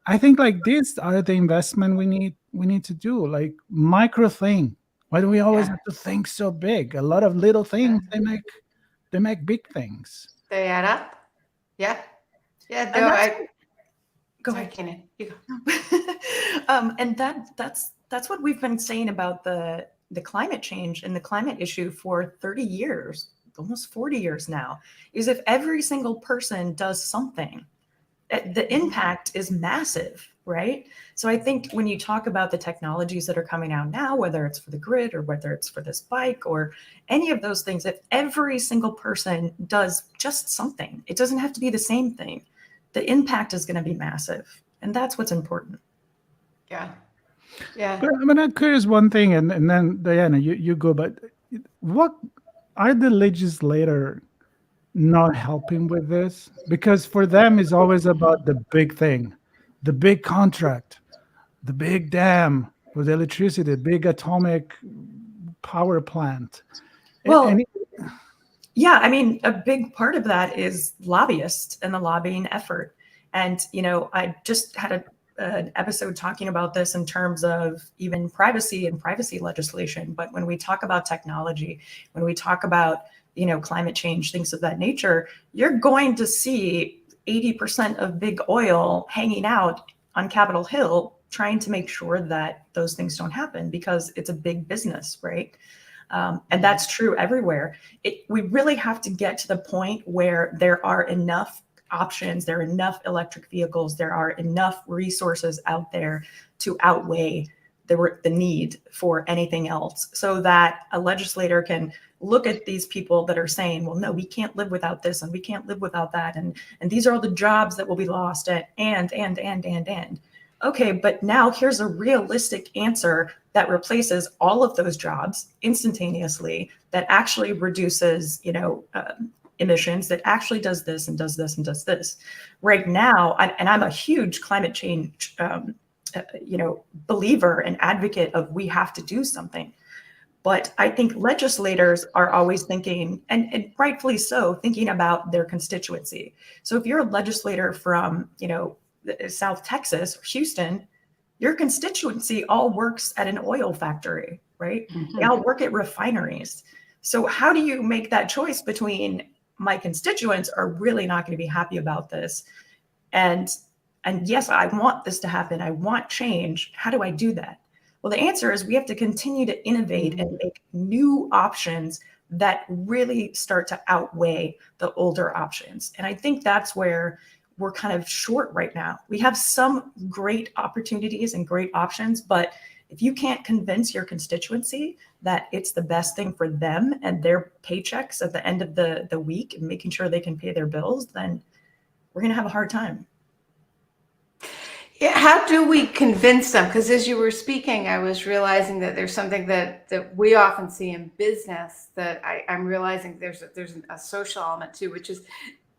Speaker 1: I think like these are the investment we need to do, like micro thing. Why do we always
Speaker 2: Yeah.
Speaker 1: have to think so big? A lot of little things they make big things.
Speaker 2: They add up. Yeah. Yeah.
Speaker 3: And
Speaker 2: No,
Speaker 3: that's go
Speaker 2: sorry,
Speaker 3: ahead.
Speaker 2: Kenan. You go.
Speaker 3: And that's what we've been saying about the climate change and the climate issue for 30 years, almost 40 years now, is if every single person does something, the impact is massive, right? So I think when you talk about the technologies that are coming out now, whether it's for the grid or whether it's for this bike or any of those things, if every single person does just something, it doesn't have to be the same thing, the impact is going to be massive. And that's what's important.
Speaker 2: Yeah. Yeah.
Speaker 1: But I'm curious one thing, and then Diana, you go. But what are the legislator not helping with this? Because for them, it's always about the big thing, the big contract, the big dam for the electricity, the big atomic power plant.
Speaker 3: Well,
Speaker 1: And
Speaker 3: yeah, I mean, a big part of that is lobbyists and the lobbying effort. And, I just had an episode talking about this in terms of even privacy and privacy legislation. But when we talk about technology, when we talk about, climate change, things of that nature, you're going to see 80% of big oil hanging out on Capitol Hill trying to make sure that those things don't happen because it's a big business, right? And that's true everywhere. We really have to get to the point where there are enough options, there are enough electric vehicles, there are enough resources out there to outweigh the need for anything else, so that a legislator can look at these people that are saying, well, no, we can't live without this and we can't live without that. And these are all the jobs that will be lost and. Okay, but now here's a realistic answer that replaces all of those jobs instantaneously, that actually reduces, emissions, that actually does this and does this and does this. Right now, and I'm a huge climate change, believer and advocate of we have to do something. But I think legislators are always thinking, and rightfully so, thinking about their constituency. So if you're a legislator from, South Texas or Houston, your constituency all works at an oil factory, right?
Speaker 2: Mm-hmm.
Speaker 3: They all work at refineries. So how do you make that choice between my constituents are really not going to be happy about this, and yes, I want this to happen, I want change. How do I do that? Well, the answer is we have to continue to innovate and make new options that really start to outweigh the older options. And I think that's where we're kind of short right now. We have some great opportunities and great options, but if you can't convince your constituency that it's the best thing for them and their paychecks at the end of the week and making sure they can pay their bills, then we're going to have a hard time.
Speaker 2: Yeah, how do we convince them? Because as you were speaking, I was realizing that there's something that we often see in business that I'm realizing there's a social element too, which is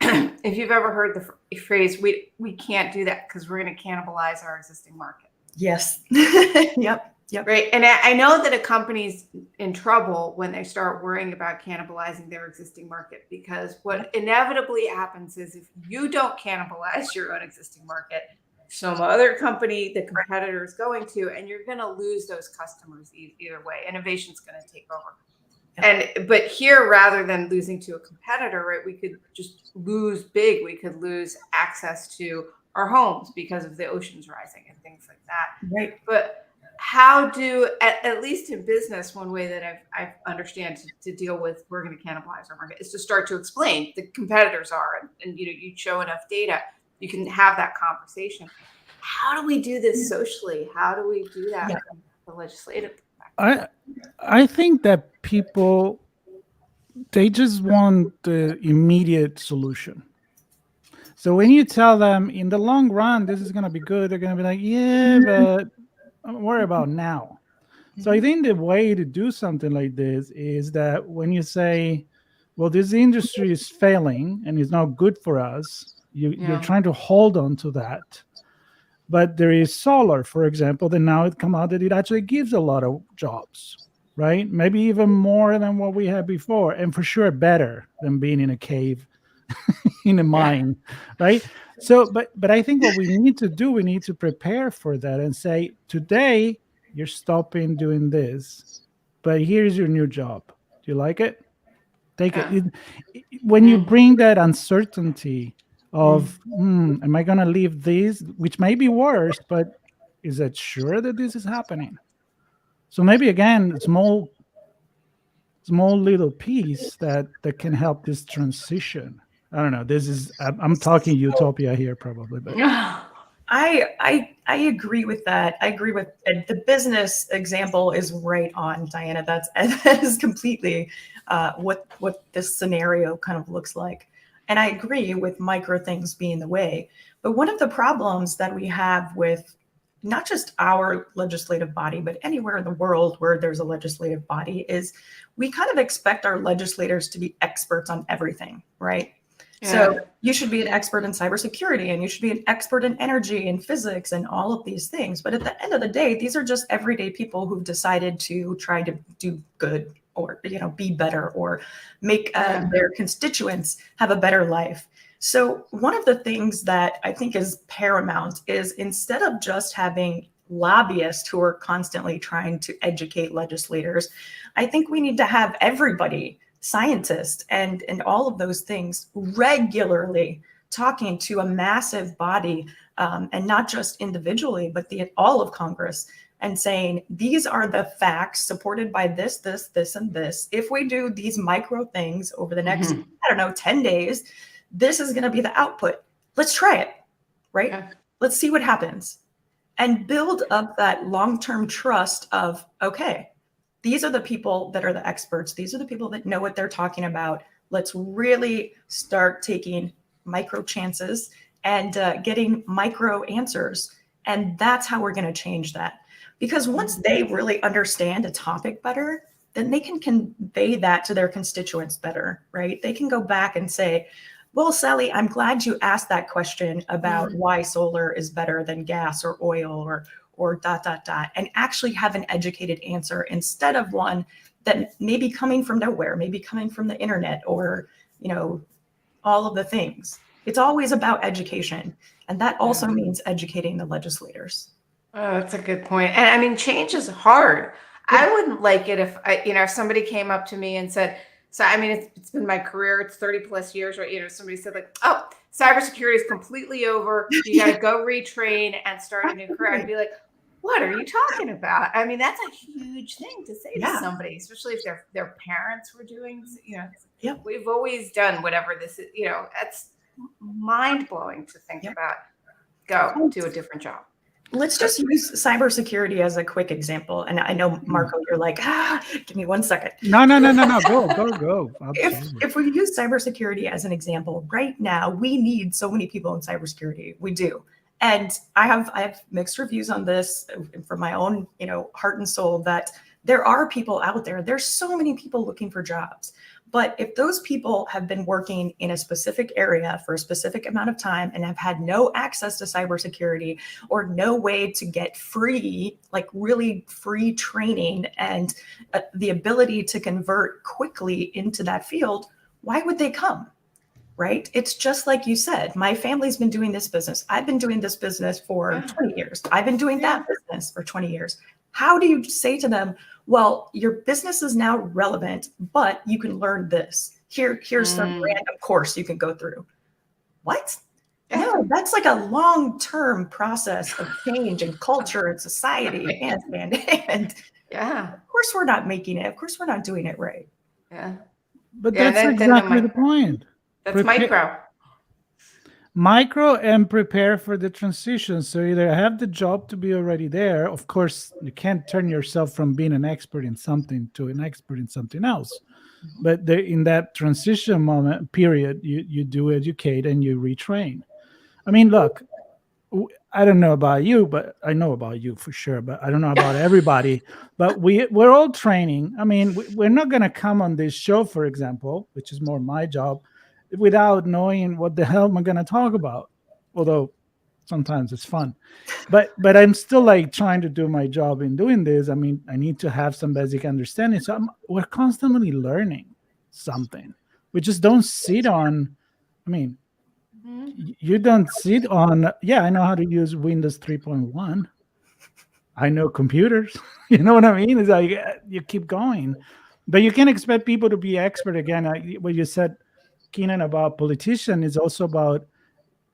Speaker 2: if you've ever heard the phrase, we can't do that because we're going to cannibalize our existing market.
Speaker 3: Yes. Yep.
Speaker 2: Right. And I know that a company's in trouble when they start worrying about cannibalizing their existing market, because what inevitably happens is if you don't cannibalize your own existing market, some other company, the competitor is going to, and you're going to lose those customers either way. Innovation's going to take over. But here, rather than losing to a competitor, right, we could just lose big. We could lose access to our homes because of the oceans rising and things like that.
Speaker 3: Right.
Speaker 2: But how do, at least in business, one way that I understand to deal with we're going to cannibalize our market is to start to explain the competitors are, and you show enough data, you can have that conversation. How do we do this socially? How do we do that from the legislative perspective?
Speaker 1: I think that people, they just want the immediate solution. So when you tell them in the long run, this is going to be good, they're going to be like, yeah, but don't worry about now. So I think the way to do something like this is that when you say, well, this industry is failing and it's not good for us, you're trying to hold on to that. But there is solar, for example, that now it come out that it actually gives a lot of jobs, right? Maybe even more than what we had before, and for sure better than being in a cave in a mine, right? So, but I think what we need to do, we need to prepare for that and say, today you're stopping doing this, but here's your new job. Do you like it? Take it. When you bring that uncertainty of, am I going to leave this, which may be worse, but is it sure that this is happening? So maybe again, small little piece that can help this transition. I don't know. This is I'm talking utopia here probably, but
Speaker 3: I agree with that. I agree with the business example is right on, Diana. That is completely what this scenario kind of looks like. And I agree with micro things being the way. But one of the problems that we have with not just our legislative body, but anywhere in the world where there's a legislative body is we kind of expect our legislators to be experts on everything, right? Yeah. So you should be an expert in cybersecurity and you should be an expert in energy and physics and all of these things. But at the end of the day, these are just everyday people who've decided to try to do good or, be better or make their constituents have a better life. So one of the things that I think is paramount is instead of just having lobbyists who are constantly trying to educate legislators, I think we need to have everybody, scientists and all of those things, regularly talking to a massive body, and not just individually, but all of Congress, and saying, these are the facts supported by this, and this. If we do these micro things over the next, 10 days, this is going to be the output. Let's try it, right? Yeah. Let's see what happens. And build up that long-term trust of, okay, these are the people that are the experts. These are the people that know what they're talking about. Let's really start taking micro chances and getting micro answers. And that's how we're going to change that. Because once they really understand a topic better, then they can convey that to their constituents better, right? They can go back and say, well, Sally, I'm glad you asked that question about why solar is better than gas or oil or ... and actually have an educated answer instead of one that may be coming from nowhere, maybe coming from the internet or, all of the things. It's always about education. And that also means educating the legislators.
Speaker 2: Oh, that's a good point. And I mean, change is hard. Yeah. I wouldn't like it if somebody came up to me and said, so, I mean, it's been my career. It's 30 plus years, right? Somebody said like, oh, cybersecurity is completely over. You got to go retrain and start a new career. I'd be like, what are you talking about? I mean, that's a huge thing to say to somebody, especially if their parents were doing, we've always done whatever this is, that's mind blowing to think about. Go do a different job.
Speaker 3: Let's just use cybersecurity as a quick example. And I know, Marco, you're like, give me 1 second.
Speaker 1: No. Go.
Speaker 3: If we use cybersecurity as an example, right now, we need so many people in cybersecurity. We do. And I have mixed reviews on this from my own, heart and soul, that there are people out there. There's so many people looking for jobs. But if those people have been working in a specific area for a specific amount of time and have had no access to cybersecurity or no way to get free, like really free training and the ability to convert quickly into that field, why would they come? Right? It's just like you said, my family's been doing this business. I've been doing this business for 20 years. I've been doing that business for 20 years. How do you say to them, well, your business is now relevant, but you can learn this. Here's some random course you can go through. What? No, that's like a long-term process of change and culture and society. And of course we're not making it. Of course we're not doing it right.
Speaker 1: Yeah. But that's exactly the point.
Speaker 2: That's micro.
Speaker 1: micro and prepare for the transition. So either have the job to be already there. Of course, you can't turn yourself from being an expert in something to an expert in something else. But in that transition moment period, you do educate and you retrain. I mean, look, I don't know about you, but I know about you for sure. But I don't know about everybody. But we're all training. I mean, we're not going to come on this show, for example, which is more my job, without knowing what the hell am I going to talk about. Although sometimes it's fun, but I'm still like trying to do my job in doing this. I mean, I need to have some basic understanding. So we're constantly learning something. We just don't sit on. I mean, you don't sit on, yeah, I know how to use Windows 3.1. I know computers. You know what I mean? It's like you keep going. But you can't expect people to be expert again. What you said, Keenan, about politician is also about,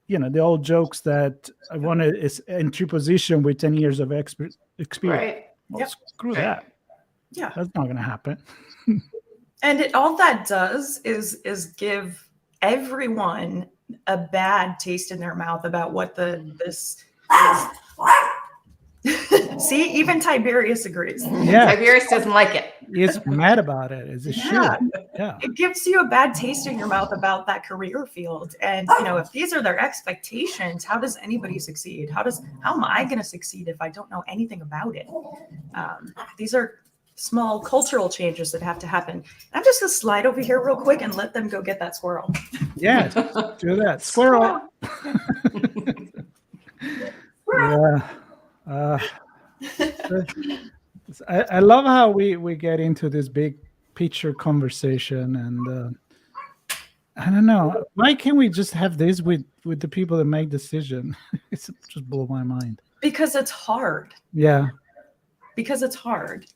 Speaker 1: the old jokes that I want to is entry position with 10 years of experience.
Speaker 2: Right.
Speaker 1: Well, screw that.
Speaker 3: Yeah.
Speaker 1: That's not going to happen.
Speaker 3: And all that does is give everyone a bad taste in their mouth about what this is. See, even Tiberius agrees.
Speaker 1: Yeah.
Speaker 2: Tiberius doesn't like it.
Speaker 1: He's mad about it. It's a
Speaker 3: Yeah.
Speaker 1: shoot. Yeah.
Speaker 3: It gives you a bad taste in your mouth about that career field. And if these are their expectations, how does anybody succeed? How am I going to succeed if I don't know anything about it? These are small cultural changes that have to happen. I'm just going to slide over here real quick and let them go get that squirrel.
Speaker 1: Yeah, do that. Squirrel. Yeah. I love how we get into this big picture conversation, and I don't know, why can't we just have this with the people that make decision? It's just blow my mind.
Speaker 3: Because it's hard.
Speaker 1: Yeah.
Speaker 3: Because it's hard.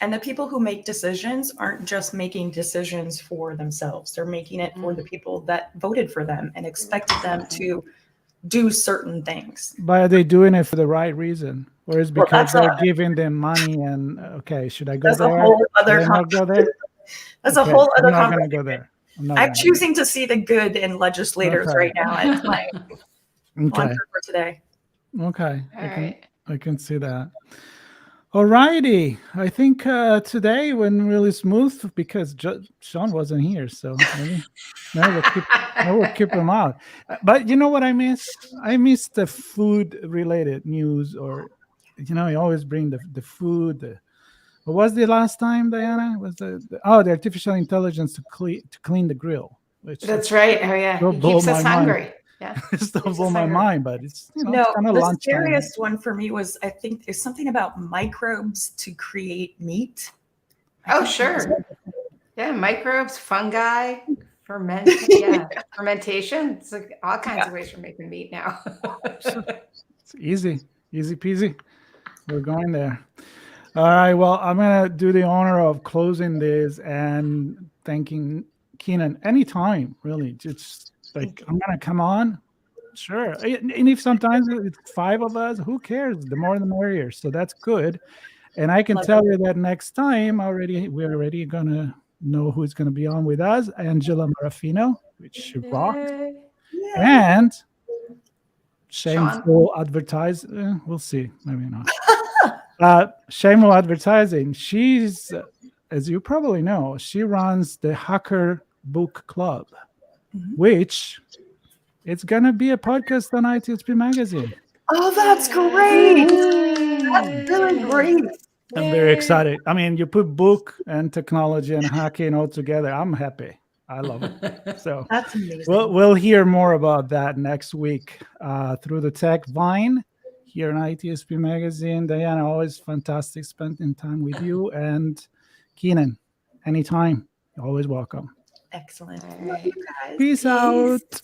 Speaker 3: And the people who make decisions aren't just making decisions for themselves. They're making it for the people that voted for them and expected them to do certain things.
Speaker 1: But are they doing it for the right reason? Or is it because they're giving them money and, okay, should I go there?
Speaker 3: A whole other
Speaker 1: go there?
Speaker 3: That's a whole other
Speaker 1: I'm not
Speaker 3: conversation.
Speaker 1: going to go there.
Speaker 3: I'm choosing to see the good in legislators right now. It's my mantra for today.
Speaker 1: Okay.
Speaker 2: All right.
Speaker 1: I can see that. All righty. I think today went really smooth because Sean wasn't here. So maybe we'll keep him out. But you know what I miss? I miss the food-related news, or, you always bring the food. What was the last time, Diana? Was the artificial intelligence to clean the grill?
Speaker 2: That's right. Oh, yeah. It keeps us hungry. Yeah.
Speaker 1: It still blew my mind, but it's it's kind of
Speaker 3: the
Speaker 1: lunchtime.
Speaker 3: scariest one for me was, I think there's something about microbes to create meat.
Speaker 2: Oh, sure. Yeah, microbes, fungi, fermentation. It's like all kinds of ways for making meat now.
Speaker 1: It's easy peasy. We're going there. All right. Well, I'm gonna do the honor of closing this and thanking Keenan anytime. Really, just like, I'm gonna come on. Sure. And if sometimes it's 5 of us, who cares? The more the merrier. So that's good. And I can tell you that next time we're already gonna know who's gonna be on with us. Angela Marafino, which she rocked. And shameful advertising. We'll see. Maybe not. Shameful advertising. She's, as you probably know, she runs the Hacker Book Club, which it's gonna be a podcast on ITSP Magazine.
Speaker 3: Oh, that's great! That's really great.
Speaker 1: I'm very excited. I mean, you put book and technology and hacking all together. I'm happy. I love it. So
Speaker 3: that's amazing.
Speaker 1: We'll hear more about that next week through the TechVine here in ITSP Magazine. Diana, always fantastic spending time with you, and Keenan, anytime, you're always welcome.
Speaker 3: Excellent.
Speaker 2: All right.
Speaker 3: Love you guys.
Speaker 1: Peace out.